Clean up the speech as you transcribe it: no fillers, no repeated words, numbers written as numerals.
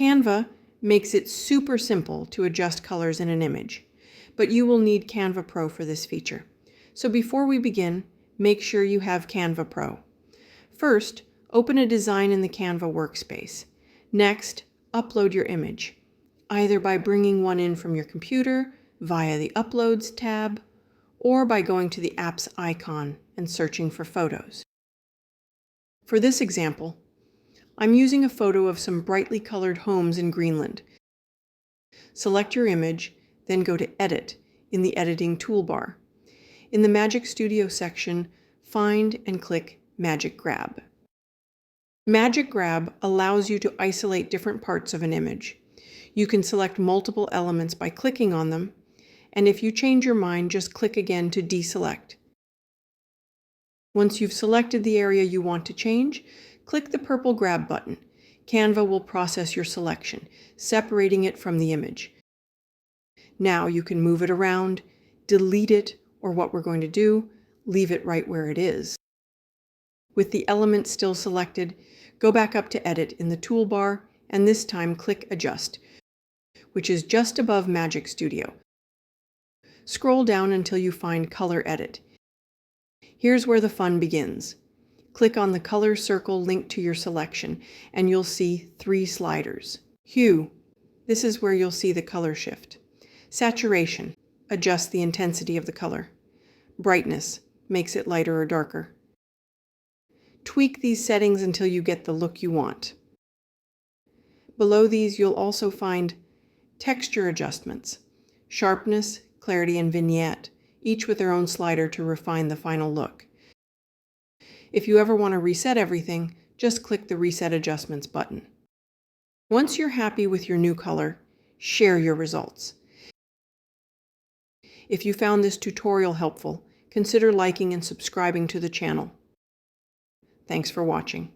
Canva makes it super simple to adjust colors in an image, but you will need Canva Pro for this feature. So before we begin, make sure you have Canva Pro. First, open a design in the Canva workspace. Next, upload your image, either by bringing one in from your computer via the Uploads tab, or by going to the app's icon and searching for photos. For this example, I'm using a photo of some brightly colored homes in Greenland. Select your image, then go to Edit in the Editing toolbar. In the Magic Studio section, find and click Magic Grab. Magic Grab allows you to isolate different parts of an image. You can select multiple elements by clicking on them, and if you change your mind, just click again to deselect. Once you've selected the area you want to change, click the purple Grab button. Canva will process your selection, separating it from the image. Now you can move it around, delete it, or what we're going to do, leave it right where it is. With the element still selected, go back up to Edit in the toolbar, and this time click Adjust, which is just above Magic Studio. Scroll down until you find Color Edit. Here's where the fun begins. Click on the color circle linked to your selection, and you'll see 3 sliders. Hue. This is where you'll see the color shift. Saturation. Adjust the intensity of the color. Brightness. Makes it lighter or darker. Tweak these settings until you get the look you want. Below these, you'll also find texture adjustments, sharpness, clarity, and vignette, each with their own slider to refine the final look. If you ever want to reset everything, just click the Reset Adjustments button. Once you're happy with your new color, share your results. If you found this tutorial helpful, consider liking and subscribing to the channel. Thanks for watching.